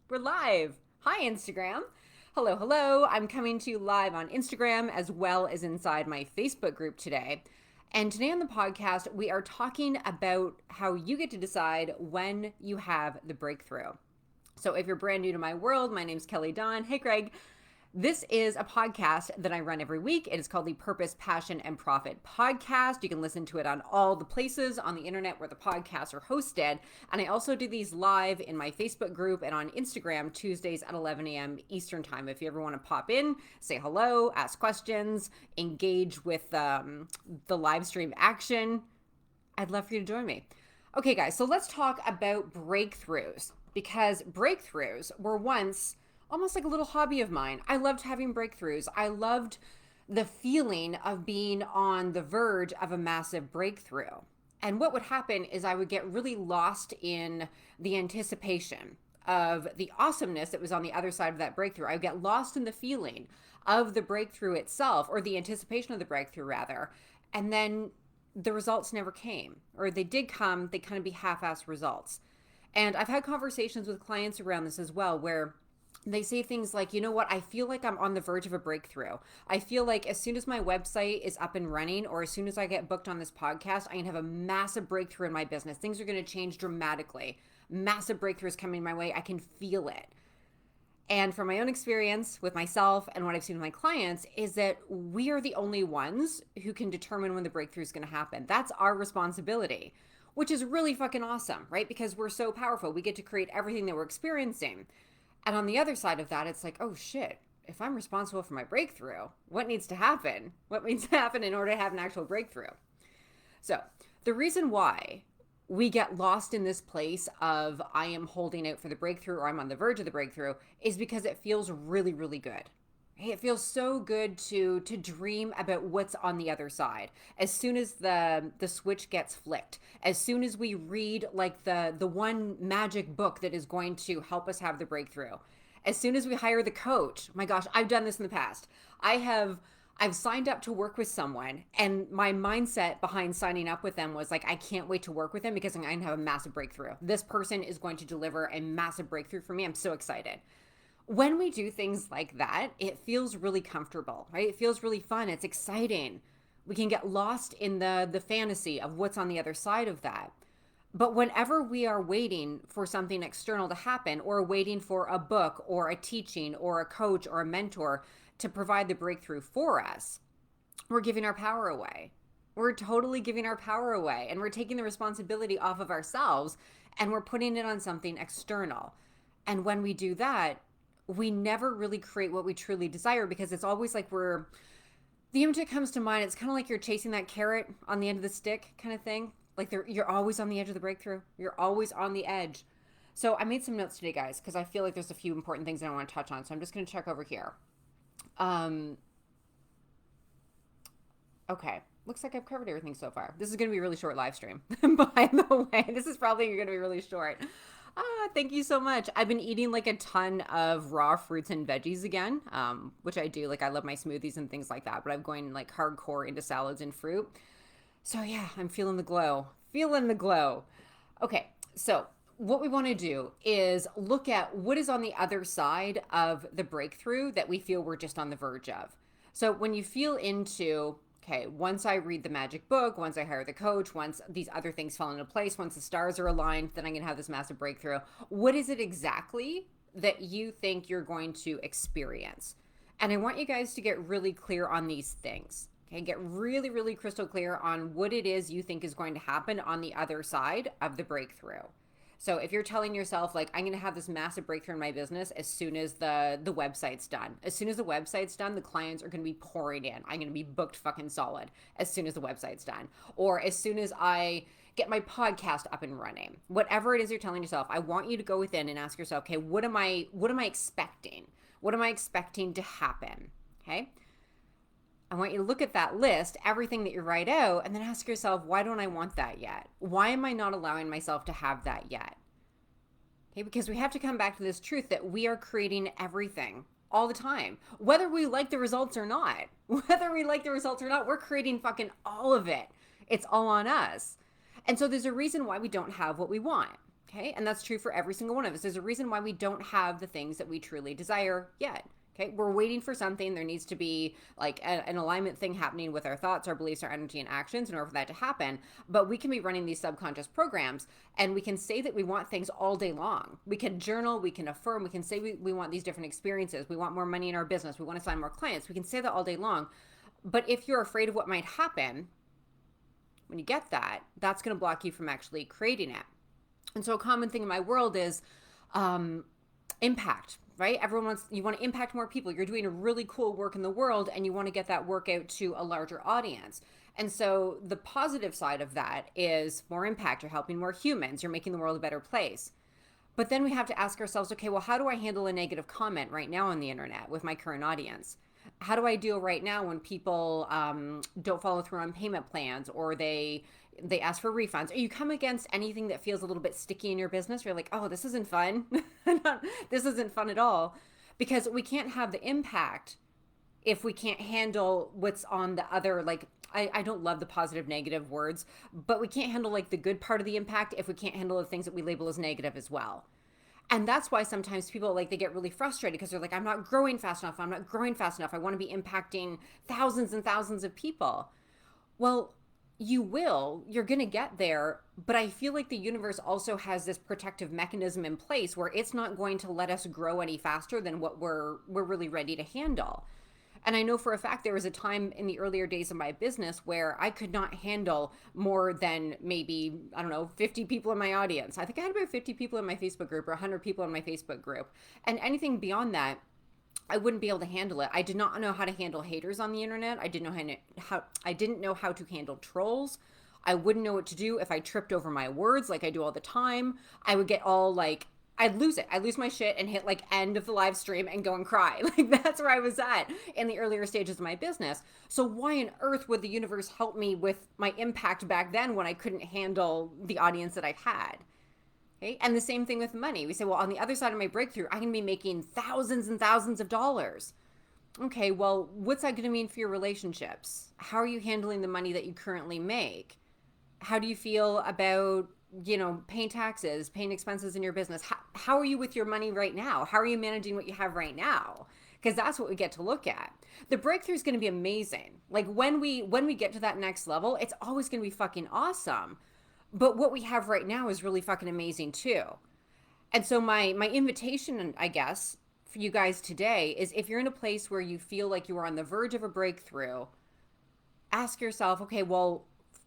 We're live. Hi, Instagram. Hello, hello. I'm coming to you live on Instagram as well as inside my Facebook group today. And today on the podcast, we are talking about how you get to decide when you have the breakthrough. So if you're brand new to my world, my name's Kelly Dawn. Hey, Greg. This is a podcast that I run every week. It is called the Purpose, Passion, and Profit Podcast. You can listen to it on all the places on the internet where the podcasts are hosted. And I also do these live in my Facebook group and on Instagram Tuesdays at 11 a.m. Eastern Time. If you ever want to pop in, say hello, ask questions, engage with the live stream action, I'd love for you to join me. Okay, guys, so let's talk about breakthroughs, because breakthroughs were once almost like a little hobby of mine. I loved having breakthroughs. I loved the feeling of being on the verge of a massive breakthrough. And what would happen is I would get really lost in the anticipation of the awesomeness that was on the other side of that breakthrough. I would get lost in the feeling of the breakthrough itself, or the anticipation of the breakthrough, rather. And then the results never came, or they did come, they kind of be half-assed results. And I've had conversations with clients around this as well, where they say things like, you know what, I feel like I'm on the verge of a breakthrough. I feel like as soon as my website is up and running, or as soon as I get booked on this podcast, I can have a massive breakthrough in my business. Things are going to change dramatically. Massive breakthroughs coming my way. I can feel it. And from my own experience with myself and what I've seen with my clients is that we are the only ones who can determine when the breakthrough is going to happen. That's our responsibility, which is really fucking awesome, right? Because we're so powerful. We get to create everything that we're experiencing. And on the other side of that, it's like, oh shit, if I'm responsible for my breakthrough, what needs to happen? What needs to happen in order to have an actual breakthrough? So the reason why we get lost in this place of I am holding out for the breakthrough, or I'm on the verge of the breakthrough, is because it feels really, really good. It feels so good to dream about what's on the other side. As soon as the switch gets flicked, as soon as we read like the one magic book that is going to help us have the breakthrough, as soon as we hire the coach, my gosh, I've done this in the past. I've signed up to work with someone, and my mindset behind signing up with them was like, I can't wait to work with them because I'm going to have a massive breakthrough. This person is going to deliver a massive breakthrough for me. I'm so excited. When we do things like that, it feels really comfortable, right? It feels really fun. It's exciting. We can get lost in the fantasy of what's on the other side of that. But whenever we are waiting for something external to happen, or waiting for a book or a teaching or a coach or a mentor to provide the breakthrough for us, we're giving our power away. We're totally giving our power away, and we're taking the responsibility off of ourselves, and we're putting it on something external. And when we do that, we never really create what we truly desire, because it's always like the image that comes to mind, it's kind of like you're chasing that carrot on the end of the stick kind of thing. Like you're always on the edge of the breakthrough. You're always on the edge. So I made some notes today, guys, because I feel like there's a few important things that I want to touch on. So I'm just going to check over here. Okay. Looks like I've covered everything so far. This is going to be a really short live stream. By the way, this is probably going to be really short. Thank you so much. I've been eating like a ton of raw fruits and veggies again, which I do. Like I love my smoothies and things like that, but I'm going like hardcore into salads and fruit. So yeah, I'm feeling the glow. Feeling the glow. Okay, so what we want to do is look at what is on the other side of the breakthrough that we feel we're just on the verge of. So when you feel into, okay, once I read the magic book, once I hire the coach, once these other things fall into place, once the stars are aligned, then I'm going to have this massive breakthrough. What is it exactly that you think you're going to experience? And I want you guys to get really clear on these things. Okay, get really, really crystal clear on what it is you think is going to happen on the other side of the breakthrough. So if you're telling yourself like, I'm going to have this massive breakthrough in my business as soon as the website's done. As soon as the website's done, the clients are going to be pouring in. I'm going to be booked fucking solid as soon as the website's done. Or as soon as I get my podcast up and running. Whatever it is you're telling yourself, I want you to go within and ask yourself, okay, what am I expecting? What am I expecting to happen? Okay? I want you to look at that list, everything that you write out, and then ask yourself, why don't I want that yet? Why am I not allowing myself to have that yet? Okay, because we have to come back to this truth that we are creating everything all the time. Whether we like the results or not, we're creating fucking all of it. It's all on us. And so there's a reason why we don't have what we want. Okay. And that's true for every single one of us. There's a reason why we don't have the things that we truly desire yet. Okay. We're waiting for something. There needs to be like an alignment thing happening with our thoughts, our beliefs, our energy, and actions in order for that to happen. But we can be running these subconscious programs and we can say that we want things all day long. We can journal, we can affirm, we can say we want these different experiences. We want more money in our business. We want to sign more clients. We can say that all day long. But if you're afraid of what might happen when you get that, that's going to block you from actually creating it. And so a common thing in my world is impact, right? Everyone wants, you want to impact more people. You're doing a really cool work in the world and you want to get that work out to a larger audience. And so the positive side of that is more impact. You're helping more humans. You're making the world a better place. But then we have to ask ourselves, okay, well, how do I handle a negative comment right now on the internet with my current audience? How do I deal right now when people don't follow through on payment plans or they ask for refunds, or you come against anything that feels a little bit sticky in your business? You're like, oh, this isn't fun. This isn't fun at all, because we can't have the impact if we can't handle what's on the other. Like, I don't love the positive negative words, but we can't handle like the good part of the impact if we can't handle the things that we label as negative as well. And that's why sometimes people like, they get really frustrated because they're like, I'm not growing fast enough. I'm not growing fast enough. I want to be impacting thousands and thousands of people. Well, you will, you're going to get there. But I feel like the universe also has this protective mechanism in place where it's not going to let us grow any faster than what we're really ready to handle. And I know for a fact there was a time in the earlier days of my business where I could not handle more than maybe, I don't know, 50 people in my audience. I think I had about 50 people in my Facebook group or 100 people in my Facebook group. And anything beyond that, I wouldn't be able to handle it. I did not know how to handle haters on the internet. I didn't know how to handle trolls. I wouldn't know what to do if I tripped over my words like I do all the time. I would get all like, I'd lose it. I'd lose my shit and hit like end of the live stream and go and cry. Like, that's where I was at in the earlier stages of my business. So why on earth would the universe help me with my impact back then when I couldn't handle the audience that I had? Okay. And the same thing with money. We say, well, on the other side of my breakthrough, I can be making thousands and thousands of dollars. Okay. Well, what's that going to mean for your relationships? How are you handling the money that you currently make? How do you feel about, paying taxes, paying expenses in your business? How are you with your money right now? How are you managing what you have right now? Because that's what we get to look at. The breakthrough is going to be amazing. Like when we get to that next level, it's always going to be fucking awesome. But what we have right now is really fucking amazing too. And so my invitation, I guess, for you guys today is, if you're in a place where you feel like you are on the verge of a breakthrough, ask yourself, okay, well,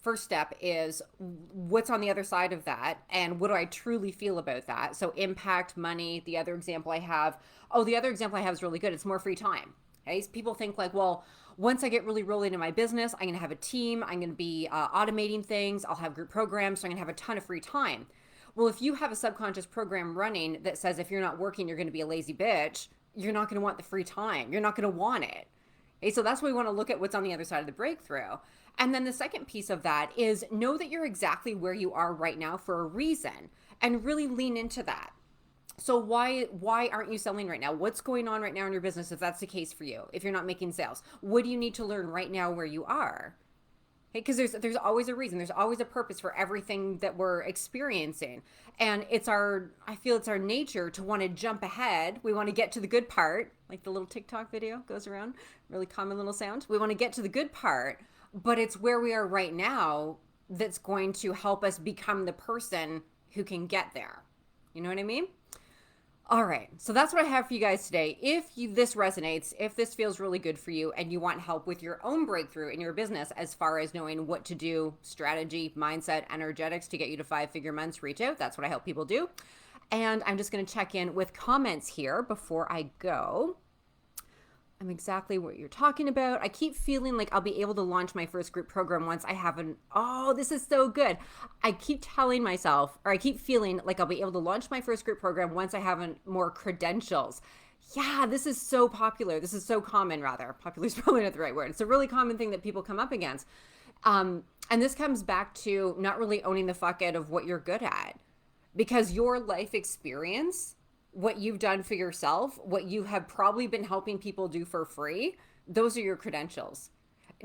first step is, what's on the other side of that, and what do I truly feel about that? So impact, money. The other example I have is really good. It's more free time. Okay, so people think like, well, once I get really rolling in my business, I'm gonna have a team, I'm gonna be automating things, I'll have group programs, so I'm gonna have a ton of free time. Well, if you have a subconscious program running that says if you're not working, you're gonna be a lazy bitch, you're not gonna want the free time. You're not gonna want it. Okay, so that's why we want to look at what's on the other side of the breakthrough. And then the second piece of that is, know that you're exactly where you are right now for a reason, and really lean into that. So why aren't you selling right now? What's going on right now in your business if that's the case for you? If you're not making sales, what do you need to learn right now where you are? Okay, because there's always a reason. There's always a purpose for everything that we're experiencing. And I feel it's our nature to want to jump ahead. We want to get to the good part, like the little TikTok video goes around, really common little sound. We want to get to the good part, but it's where we are right now that's going to help us become the person who can get there. You know what I mean? All right, so that's what I have for you guys today. If this resonates, if this feels really good for you and you want help with your own breakthrough in your business as far as knowing what to do, strategy, mindset, energetics to get you to 5-figure months, reach out. That's what I help people do. And I'm just going to check in with comments here before I go. I'm exactly what you're talking about. I keep feeling like I'll be able to launch my first group program once I have this is so good. I keep telling myself, or I keep feeling like I'll be able to launch my first group program once I have more credentials. Yeah, this is so popular. This is so common, rather. Popular is probably not the right word. It's a really common thing that people come up against. And this comes back to not really owning the fuck out of what you're good at, because your life experience, what you've done for yourself, what you have probably been helping people do for free, those are your credentials.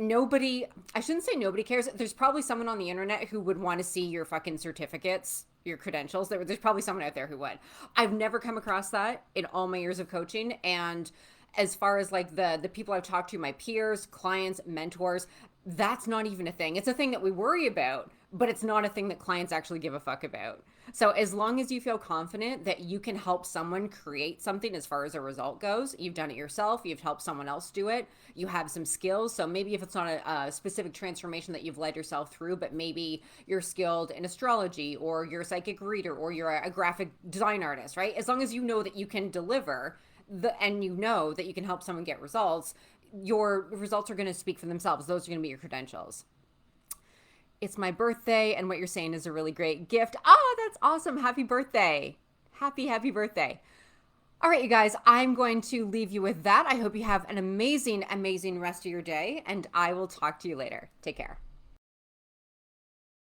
nobody, I shouldn't say nobody cares. There's probably someone on the internet who would want to see your fucking certificates, your credentials. There's probably someone out there who would. I've never come across that in all my years of coaching. And as far as like the people I've talked to, my peers, clients, mentors, that's not even a thing. It's a thing that we worry about, but it's not a thing that clients actually give a fuck about. So as long as you feel confident that you can help someone create something as far as a result goes, you've done it yourself, you've helped someone else do it, you have some skills. So maybe if it's not a specific transformation that you've led yourself through, but maybe you're skilled in astrology, or you're a psychic reader, or you're a graphic design artist, right? As long as you know that you can deliver and you know that you can help someone get results, your results are going to speak for themselves. Those are going to be your credentials. It's my birthday, and what you're saying is a really great gift. Oh, that's awesome. Happy birthday. Happy birthday. All right, you guys, I'm going to leave you with that. I hope you have an amazing rest of your day, and I will talk to you later. Take care.